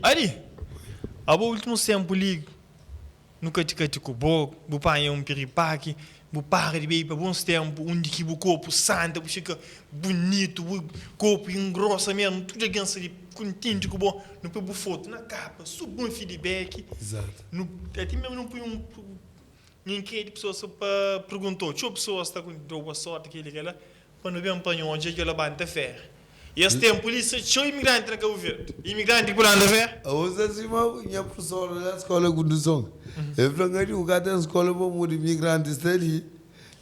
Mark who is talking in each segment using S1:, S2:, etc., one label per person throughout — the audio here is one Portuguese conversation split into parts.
S1: Ali, abo último tempo ali, nunca te catico bo, bu pai um piripaque, bu para de bem para bons tempos, onde que o corpo santo, fica bonito, o corpo engrossa mesmo, tudo ganha de contente com bom, não põe foto na capa, subo um feedback.
S2: Exato.
S1: No, até mesmo não põe ninguém de pessoas para perguntou, tinha pessoas está com boa sorte aquela, quando vem para onde é que ela bate fé. E esse tempo polícia tinha imigrante na Cabo Verde, imigrante que pulando fé.
S2: A outra cima, minha professora da escola de condução. Eu falei o cara da escola para o imigrante está ali.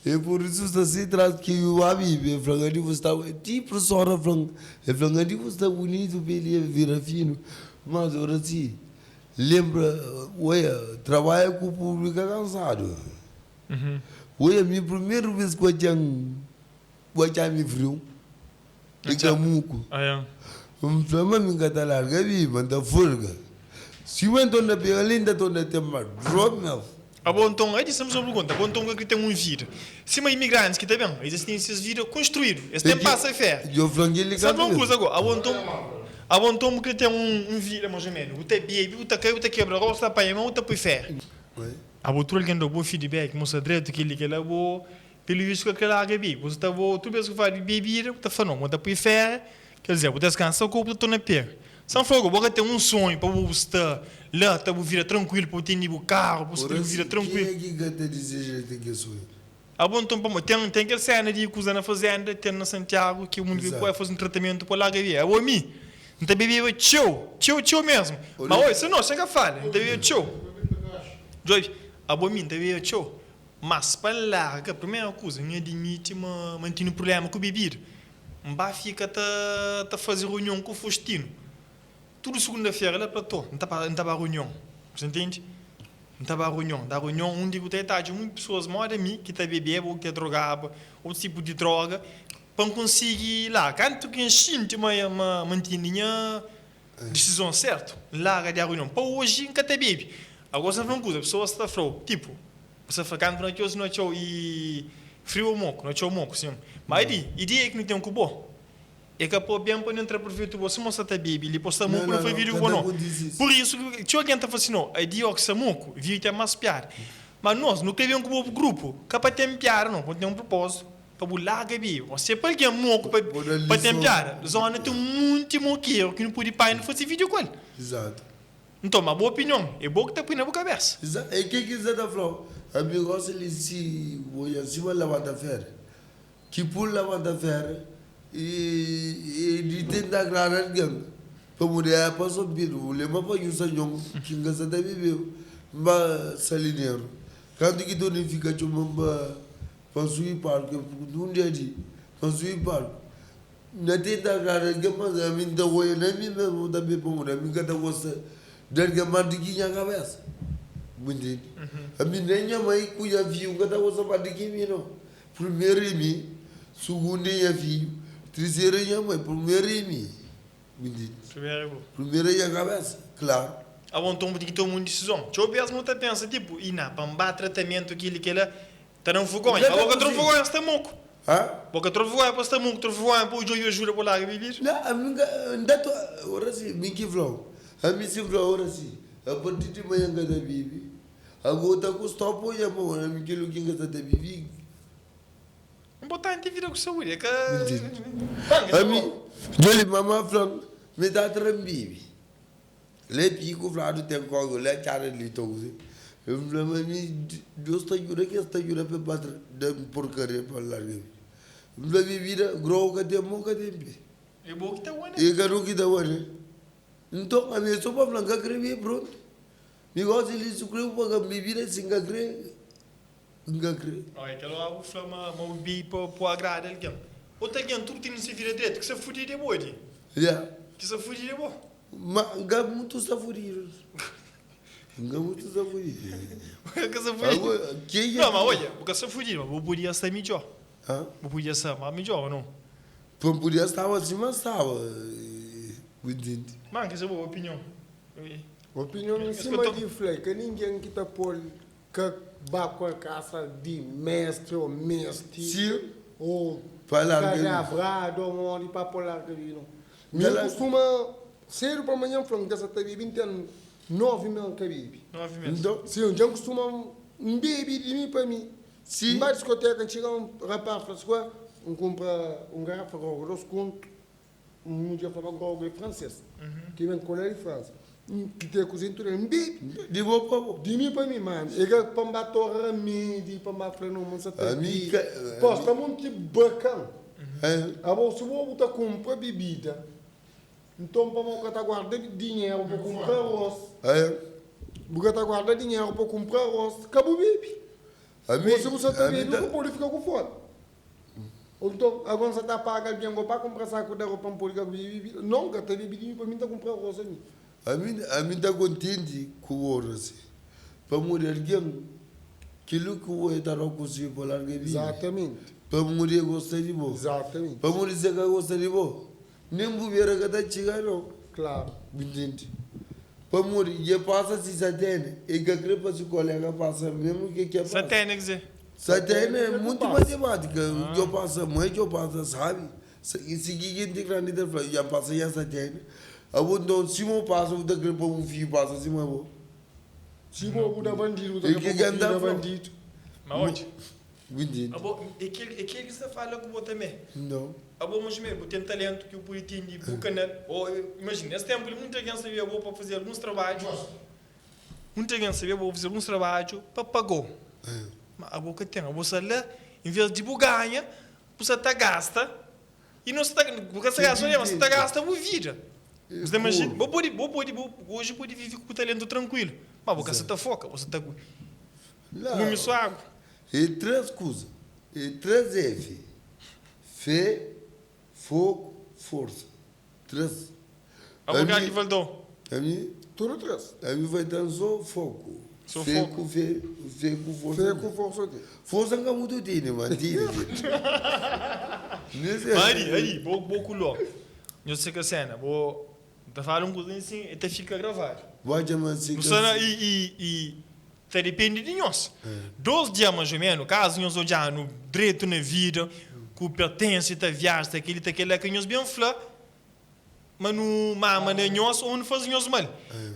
S2: E por isso está se traz que o amigo, eu falei que você está, tipo professora falando, eu falei que você está bonito, ele vira fino, mas agora sim, lembra, olha, trabalha com o público cansado. Olha, minha primeira vez que eu tinha me frio, e camuco. Flama me encanta larga, viva, da folga. Se eu entro na pega, linda, estou na tema, drop me.
S1: A bom tom, aí dissemos uma pergunta, a bom tom que tem vídeo. Se uma imigrantes que está bem, existem esses vídeos construídos, esse tempo passa a fé.
S2: Eu franguei ligado.
S1: Sabe uma coisa agora, a bom tom que tem vídeo, mais ou menos, o te baby, o te cai, o te quebra, o te apanha, o te põe fé. A bom truque ainda bom feedback, mostra direito que ele que é bom, pelo visto que aquela água é bem, você está bom, tu mesmo que faz bebida, está falando, o te põe fé, quer dizer, o descansar o corpo está na pé. São fogo, você tem sonho para você lá, para vir tranquilo, para ter o carro, para você vir tranquilo.
S2: Quem é que canta dizer que tem sonho?
S1: A bom tempo, tem aquela cena de coisa na fazenda, tem na Santiago, que o mundo vai fazer tratamento para lá que é. O mim, não tem bebê tchau mesmo. Mas oi, você não chega a falar, não tem bebê tchau. Joy, a bom mim, tem bebê tchau. Mas para lá, a primeira coisa, não admite, mas tem um problema com o bebê. Não fica a fazer reunião com o Faustino. Tudo segunda-feira lá para tu, não estava reunião, você entende? Não estava reunião, da reunião onde você está de muitas pessoas mais de mim que está bebendo ou que está drogado, outro tipo de droga, para conseguir lá, quando que enchente mantinha a decisão certa, larga de reunião, para hoje nunca está bebe. Agora você não coisa, a pessoa está frio, tipo, você fica quando não é e frio ou moco, não é o moco, sim. Mas aí, ideia é que não tem um cubo. É que pô bem para entrar por vídeo você mostra até bibi ele posta muito não foi vídeo bom não por isso tinha alguém tá falando é de que samuco vídeo é mais piar mas nós não queremos um grupo capaz de piar não pode ter um propósito para bular que bi você pode que moco para ter piar zona tem muito moqueiro que não pode pai não fosse vídeo com ele
S2: exato
S1: então uma boa opinião é bom que tá põe na boa cabeça
S2: exato é que quiser da flow amigo você lhe se voia se vai lavar da fera que por lavar da fera e de tentar aclarar que para mulher passou biru lembra para o senhor que engasa da bebeu mas salineiro quando que donifica chumba para subir parque um dia de para subir parque na tentar aclarar que mas a mim da voia na mim mesmo da bebeu mulher me cada gosta dar que mandiguinha cabeça muito a mim nem a mãe cuia viu cada gosta mandiguinha não primeiro em mim segundo em filho terceira é mãe, primeira é mim. Primeira é a cabeça, claro.
S1: A bom tom de tomar uma decisão. Deixa eu ver as muitas pensa tipo, e na para tratamento aquilo que ela está no fogão. A boca troca fogão está moco.
S2: Hã?
S1: Boca troca fogão para estar moco, troca fogão para o joio ajuda para lá beber.
S2: Não, a mim ainda tô, ora sim, me que flow. A mim se flow ora sim. A partir de manhã cada bibi. Agora tá com stop ou já bom, a mim que lo que ainda tá bibi.
S1: Importante vida com saúde, é que...
S2: A mim, joli mamá flan, me dá trambibi. Le pico flado tem cogo, le cara ali tozi. Eu falei, mas Deus está jura que está jura para bater de porcaria para largar. Eu falei, vida, grow que tem mão que tem pé.
S1: É bom que tá bom, né?
S2: E garoto que tá bom, né? Então, a minha sopa flanca creme pronto. Me gosta de sucrer para que vida singa creme.
S1: Olha, que ela o flama mau bi para agrada alguém. Outra alguém tudo tem se vira direito que se fudir de bode.
S2: Já.
S1: Que se fudir de bo.
S2: Mas gab muito safuriros. Gab muito safuriros.
S1: Que se fudir. Não, mas olha, porque se fudir, mas podia estar melhor.
S2: Hã?
S1: Podia estar mais melhor, não?
S2: Podia estar assim, mas estava.
S1: Mas que é a boa opinião.
S3: Opinião em cima de flei, que ninguém que está por que baco a casa de mestre ou mestre.
S2: Sim.
S3: Ou
S2: falar
S3: cadavrado ou onde para polar que vino. Me costuma Cedo para amanhã, falando que essa TV 20 anos, 9 mil que vive.
S1: 9 meses.
S2: Então,
S3: Se eu já costuma beber de mim para mim.
S2: Sim.
S3: Em várias discotecas, chega rapaz, fala assim, compra garrafa de grosso conto, dia fala grosso francês, que vem com ele em França. Que tem a cozinha toda, bebe.
S2: De boa para boa.
S3: De mim para mim, mano. Ele para me bater remédio, para me bater no mundo,
S2: A mim,
S3: posta muito que bacana.
S2: é,
S3: Agora, se eu botar comprar bebida, então para eu estar guardando dinheiro para comprar arroz. Porque está guardando dinheiro para comprar arroz, acabou bebe. Se você está bebendo, não pode ficar com fome. Então, agora você está pagando dinheiro para comprar saco de roupa para beber. Não, que está bebendo para mim, está comprar arroz ali.
S2: a mim está contente com o ouro, assim. Para morrer alguém, aquilo que o está não conseguiu para largar vida.
S3: Exatamente.
S2: Para morrer gostar de boa.
S3: Exatamente.
S2: Para morrer se gostar de boa. Nem bobeira que está chegando.
S3: Claro.
S2: Entende? Para morrer, e passa se satélite. E que a para se colega passa mesmo que é passa.
S1: Satélite, quer dizer.
S2: Satélite é muito matemática. Eu passo mãe, eu passo, sabe? E se ninguém tem grande de falar, já passa já satélite. Então, se eu passo, eu tenho para um filho passa assim, mas vou.
S3: Se eu mudar bandido,
S2: E que anda
S3: bandido.
S1: Mas onde?
S2: Entende?
S1: É que você fala com você também.
S2: Não.
S1: Mas mesmo, tem talento que o politinho de bucanel. Imagina, nesse tempo, muita gente sabia para fazer alguns trabalhos. Muita gente sabia para fazer alguns trabalhos para pagar. Mas agora que tem, você lá, em vez de ganha, você está gasta. E não está porque você gasta, você está gasta por vida. Você imagina, hoje pode viver com o talento tranquilo. Mas você está foca, você está com sua água.
S2: E três coisas. E três F. Fé, fogo, força. Três.
S1: Agora que faltou?
S2: A mim,
S3: Tudo três.
S2: a mim vai dar só fogo.
S1: Só
S2: fé
S1: fogo.
S2: Fé com força.
S3: Fé com força dele.
S2: Força não é muito dele, mas dele.
S1: Aí, vou culó. Eu sei que a cena, vou falar um coisa assim, e te fica gravado.
S2: Vai chamar assim.
S1: Te depende de nós. 2 dias mais ou menos, caso nós olhamos no direito na vida, que pertence a viagem, aquele que nós bem falar, mas no mama de nós ou não fazemos mal.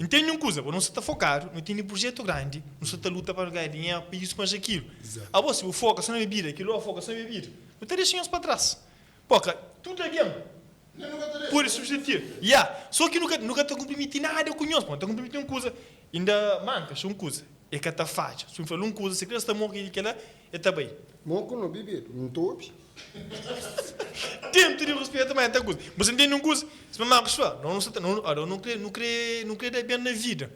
S1: Entende uma coisa? Não se está focado, não tem um projeto grande, não se está luta para ganhar dinheiro, para isso, para aquilo. A você, o foco só na bebida, aquilo é o foco só na bebida. Não te deixamos para trás. Porque tudo é bem. Por substituir. Só que nunca está comprometido nada com nós, está comprometido uma coisa. Ainda manca, uma coisa. É que está fácil. Se eu falar uma coisa, se você está morrendo, está bem.
S3: Moco não bebe, não tope.
S1: Tempo de respeito, mas é coisa. Você entende uma coisa? Se você não crê bem na vida.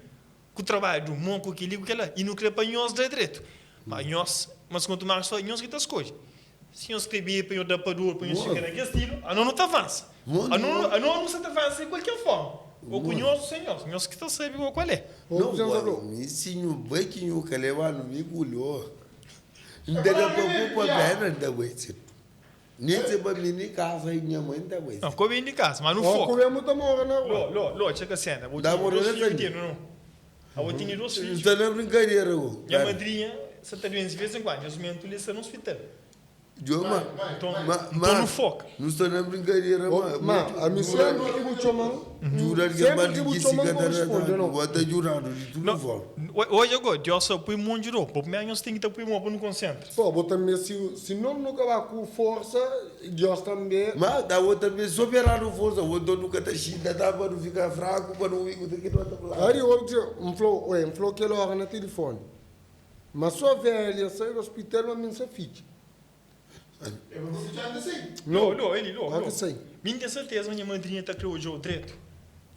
S1: Com o trabalho do monco que liga aquela e não crê para nós de direito. Mas quanto mais só nós que está as coisas. Se nós escrever para nós dar para dor, para nós chegar naquele estilo, a não está avança. A não está avança de qualquer forma. Ou com nós, nós que está sabendo qual é.
S2: Não, me ensino bem que eu quero levar no meu culho. Não dá para pôr perna da coisa. Nem se para mim nem casa e minha mãe da coisa.
S1: Não, como é de casa, mas no foco.
S3: Comemos da mora, não.
S1: Ló, chega a cena.
S2: Dá mora na
S1: Eu tinha 2 filhos.
S2: Está na brincadeira.
S1: Minha madrinha, você está doente de vez em quando. Os mentos lhe no hospital. Então no foco.
S2: Não está na brincadeira,
S3: mas a missão é que vou chamar.
S2: Jurar que
S3: Sempre que vou chamar, não responde, não.
S2: Vou até jurar, de tudo fora.
S1: Hoje agora, eu só põe um monte de roupa. Mas nós temos que estar põe para não concentrar.
S3: Pô, botar se não nunca vai com força, Deus também.
S2: Mas da outra vez, só operar no força, o outro nunca está cheio, dá para não ficar fraco, para não ir com aquele outro lado.
S3: Aí eu falou que ele hora no telefone. Mas só velha, sai do hospital, mas não se fica.
S4: Eu vou ficar assim.
S1: Não. Minha tem certeza, minha madrinha está criando hoje o direito.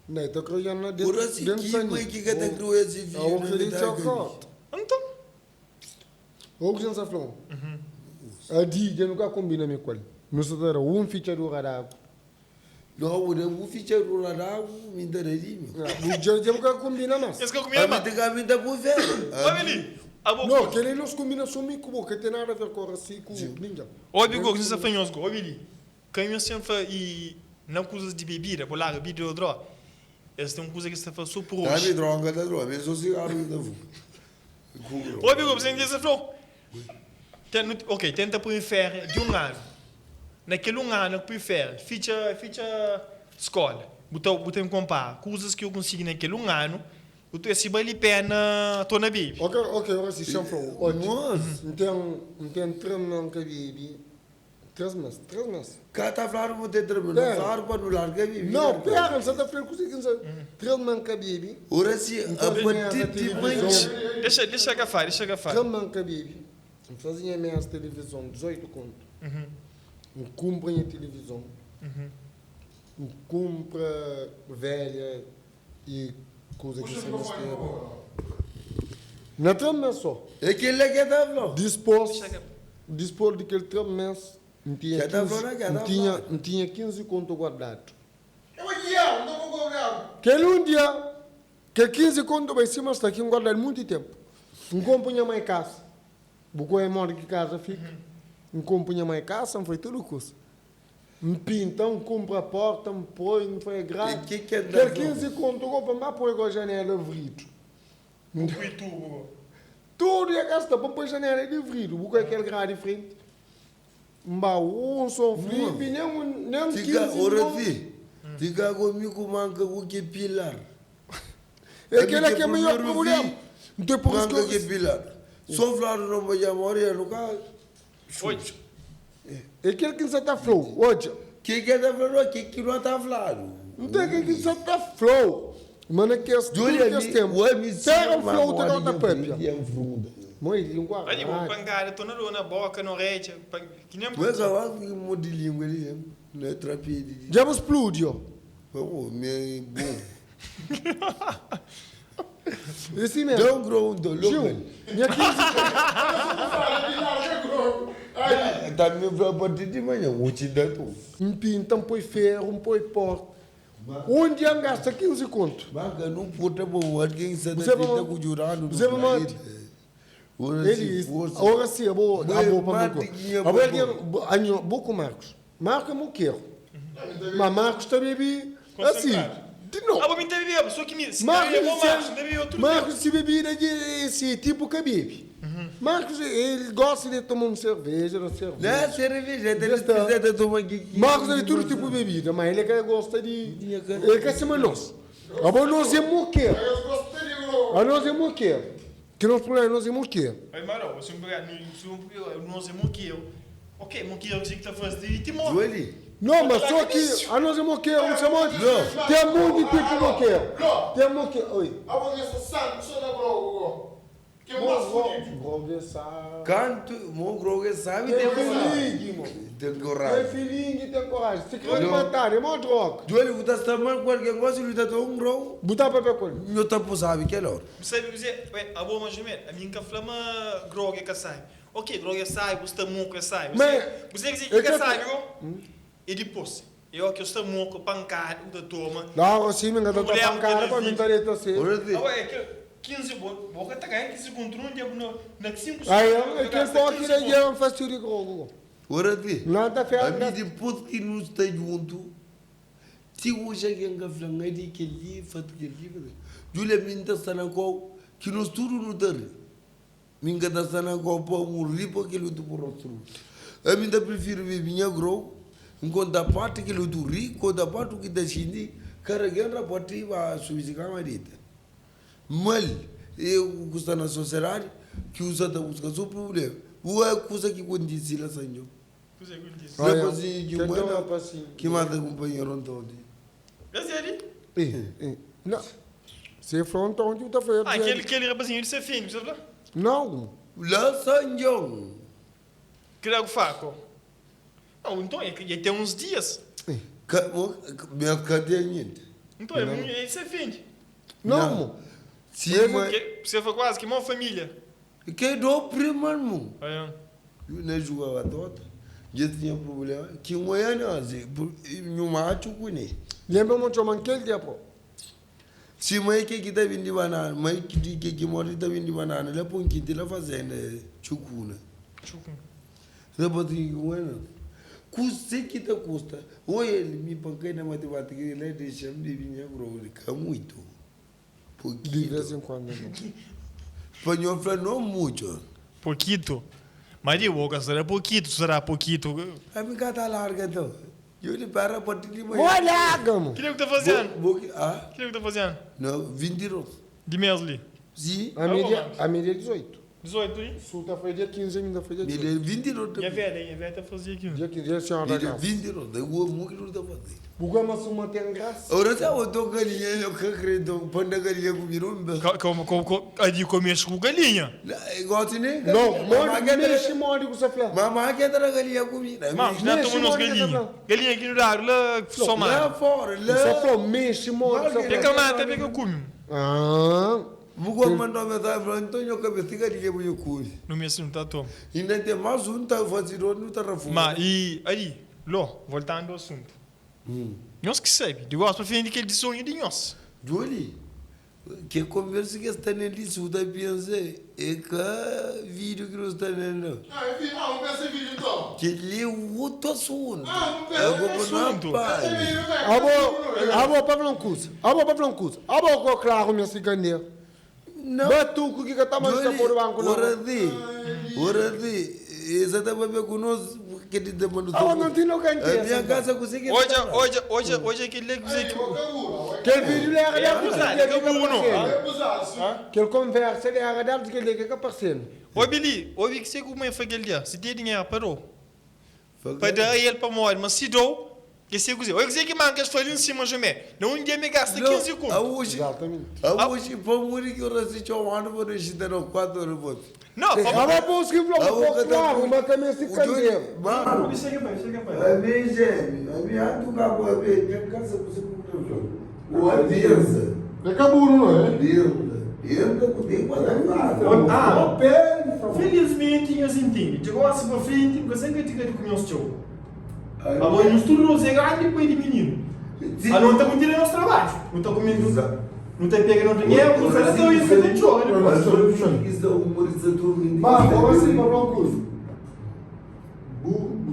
S3: Não, está criando na
S2: Por assim, que mãe que está criando esse filho?
S3: Eu queria te acordo.
S1: Então.
S3: O que você falou? A dia nunca combina me com ele. Não se dá ficha do radar.
S2: Não, eu ficha do radar, me interessa.
S3: O dia nunca combina mais.
S1: Esse que eu comia mais.
S2: Tem que vir por velho.
S1: Vai ali.
S3: Não, que ele não combina comigo, que tem nada a ver com assim, com ninguém.
S1: Olha, Bigo, você faz uns go, olha ali. Quem sempre e não coisas de bebida, por lá, bebida ou droga. Essa é uma coisa que você faz só por
S2: Tá
S1: hoje.
S2: me droga, mas eu cigarro ainda vou.
S1: Olha, Bigo, você entende essa flor? Ok, tenta pôr em ferro de ano. Naquele ano que põe ferro, ficha escola. Botar comparar coisas que eu consegui naquele ano, eu estou assim, vale pena, estou na baby.
S3: Ok, agora sim, chama falou. Então, 3 meses que baby. 3 meses.
S2: Cá tá falando vou ter trabalho, não falo para não largar baby.
S3: Não, pera, você está falando que 3 meses que baby.
S2: Ora se a partir de manhã.
S1: Deixa que faz.
S3: 3 meses que baby. Fazia minha televisão, 18 conto. Compra a televisão. Compra velha e coisa que você não tem. Não é 3 meses só.
S2: É que ele quer dar falando.
S3: Dispor de aquele 3 meses, não tinha 15 conto guardado. Aquele dia, que 15 conto vai ser, mas está aqui guardado muito tempo. Não compunha mais casa. Porque é mora que casa fica. Não compunha mais casa, não foi tudo custo. Me pinta, compra a porta, me põe, não foi grave.
S2: Que é
S3: dar 15 conto, eu vou para pôr a janela vrito. Tudo é gasta para pôr a janela de vrito. Porque é aquele grade de frente. Mbau, sofri, nem 15
S2: conto. Diga comigo, manca o que pilar.
S3: É aquele que é o melhor problema. Então, por isso
S2: que é pilar. Só falar não vai chamar e no caso.
S3: É aquele que está flow. Hoje.
S2: Que está falando? Que não está falando?
S3: Não tem que está flow. Mano, que é
S2: Julia,
S3: será flow da outra pepia. Muito linguagem.
S1: Olha, vou pangar, estou na boca, no rede. Que nem
S2: mas eu que modelinho ali, não é trapézio.
S3: Já me explodiu.
S2: Oh, meu bom.
S3: Esse mesmo.
S2: Don't grow the local.
S3: Minha 15
S2: tá me para partir de manhã, o te dá tudo.
S3: Então põe ferro, põe porta. Um dia gasta 15 conto.
S2: Baga não puta bom, alguém se dá com jurado.
S3: Você vai mandar. Ele, agora sim, eu vou para o Agora, Boco Marcos. Marcos é moqueiro. Mas Marcos também bebi assim. De novo.
S1: Ah, me bebia, só que me.
S3: Marcos se bebida esse tipo que bebe. Marcos, ele gosta de tomar uma cerveja.
S2: Não, cerveja, ele precisa de tomar aqui.
S3: Marcos é todo tipo de bebida, mas ele gosta de. Ele quer ser nós. Agora nós é moqueiro. Nós é moqueiro. Que nós problemas nós é moqueiro.
S1: Mas, mano, você nós é moqueiro. Ok, moqueiro que está fazendo de timor.
S3: Não, mas só que a nós é moqueiro, não chama de. Tem muito tipo de moqueiro. Tem moqueiro. Oi.
S4: Que mais fudido.
S2: Canto, mon grogue sabe,
S3: tem feeling,
S2: tem coragem.
S3: Tem feeling, tem coragem. Se quer matar, é uma droga.
S2: Duele, você está tomando qualquer coisa, ele está tomando grogue.
S3: Botar papel com ele.
S2: Eu estou sabe que é hora.
S1: Você sabe dizer, a boa manjamento, a minha flama grogue que sai. Ok, grogue sai, você está muito que sai. Você dizer que sai, viu? E depois, eu que estou muito pancado da toma.
S3: Não, assim, me engano, está pancado para mim, está dentro assim.
S1: Ah, é que 15 boca tá ganhando 15 contra um dia na 5
S3: aí é que pode ir aí é um festival de grogo.
S2: Ora vi.
S3: Nada fez.
S2: A mim depois que não está junto, se hoje alguém que fala de que ele faz que ele, Julia minta sana ko que nós tudo no dar. Minga da sana ko para morrer porque ele tu por outro. A mim da prefiro viver minha grogo, enquanto a parte que ele tu rico, quando a parte que da chindi, carregando a parte vai subir a marita. Mal, eu custa na sociedade que usa da busca o problema. O é coisa que quando diz lá sanjo.
S1: Coisa que diz.
S2: Não assim que manda que manda companheiro todo.
S1: Mas ele?
S3: Não. Se fronto onde está feio.
S1: Ah, aquele rapazinho de ser fino, sabe lá?
S3: Não.
S2: Lá sanjo.
S1: Que é o faco. Não, então ele tem uns dias.
S2: Minha cadeia.
S1: Então ele ser fino.
S3: Não.
S1: Se você foi quase que uma família.
S2: Que do primo, irmão.
S1: É.
S2: Eu não jogava toda. Já tinha problema. Que um ano, no macho, conhe.
S3: Lembra muito de aquele dia, pô.
S2: Se mãe que está vindo de banana, mãe que mora está vindo de banana, ela põe que ela fazendo chucuna.
S1: Chucuna.
S2: Depois de um ano. Custa que te custa. Ou ele me pancai na matemática, ele deixa de vir a grosso. Que é muito.
S3: De vez em quando.
S2: Espanhol fala não muito.
S1: Pouquito. Mas eu vou gastar pouquito, será pouquito.
S2: A minha está larga então. Eu lhe paro a partir de manhã.
S3: Olha, gamo.
S1: Que nem o que tá fazendo?
S2: Ah?
S1: Que nem o que tá fazendo?
S2: Não, 20 euros.
S1: De mês ali.
S2: Sim.
S3: A média é 18.
S1: 18 aí?
S3: Sulta foi dia 15, ainda foi dia
S2: Ele
S3: 18.
S2: é 20 euros.
S1: E a velha tá fazendo aqui.
S3: Dia 15, dia senhora da
S2: Ele é
S3: casa.
S2: 20 euros. Daí o amor que não está fazendo.
S3: O gama se mantém graça.
S2: Ora, se eu estou galinha, eu acredito. Põe a galinha com virumba.
S1: Ali começa com galinha.
S2: Igual assim, né?
S3: Não, mexe morde com essa flor.
S2: Mamãe quer dar a galinha comigo.
S1: Mas já estamos nos galinha. Galinha aqui no dar, lá só
S2: Lá
S1: mais.
S2: fora,
S3: Essa
S2: lá.
S3: flor mexe morde.
S1: Pega mata, pega o cume.
S3: Ah.
S2: Vou mandar mensagem para Antônio Cabeça, galinha para eu cuide.
S1: No mês não tá tom.
S2: Ainda tem mais um, tá fazendo, não está rafando.
S1: Mas, e aí, voltando ao assunto. Nós que sabe, de gosto para fim de que ele sonho de nós.
S2: Joli, que conversa que está nele, suda pensa, é que vídeo que nós está nele.
S4: Não pensa em vídeo então.
S2: Que ele é outro assunto.
S4: Não
S2: É
S4: pensa
S2: o
S1: assunto.
S3: Abo Pavlão Cusa. Abo com claro minha ciganeira.
S2: Não.
S3: Batuco que tá mais
S2: Joli,
S3: por banco não.
S2: ora de, exatamente com nós, que te demanda.
S3: Ah, não tem no
S2: A minha
S3: cantinho.
S2: casa consegue.
S1: Hoje aquele que dizer que
S3: Que vídeo é agradado
S1: que é
S3: que que ele conversa, ele é agradado que ele é parceiro.
S1: Oi, Billy, oi, que você como é foi aquele dia? Se tem dinheiro, parou. Para dar ele para morrer, mas se dou, que se cozer. Oi, que manca as folhas em cima de mim. Não um dia me gasta 15 conto.
S2: Hoje,
S3: Exatamente.
S2: hoje, para morrer que eu recebi um ano, vou deixar não 4 euros.
S1: Não,
S3: Abo posso que falou claro, mas também se candeira.
S2: Mano,
S1: chega pai.
S2: a minha gente, a minha atuca, a minha casa, você comprou. O aliança.
S4: É caburo, não é?
S2: Eu não tenho
S1: Ah, felizmente eu entendi. Chegou assim para frente, porque sempre tinha de comer os tchau. A mãe nos tudo é grande depois de menino. A não está muito no nosso trabalho. Não está comendo, não está pegando dinheiro, não está fazendo isso, não tem tchau.
S4: Mas, como assim, Pavlão Cusa?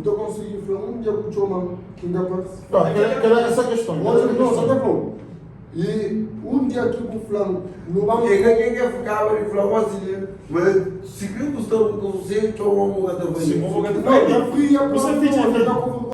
S4: Tu conseguiu falar um dia com o Choma, que ainda parece. Que era essa questão. Não, só que falou. E um dia aqui com o Flamengo, no banco.
S2: Quem quer ficar ali, falar assim, mas se que gostou, você, eu vou
S1: Sim, vou
S4: Não, na fria,
S1: Você
S4: não,
S1: pediu
S4: não,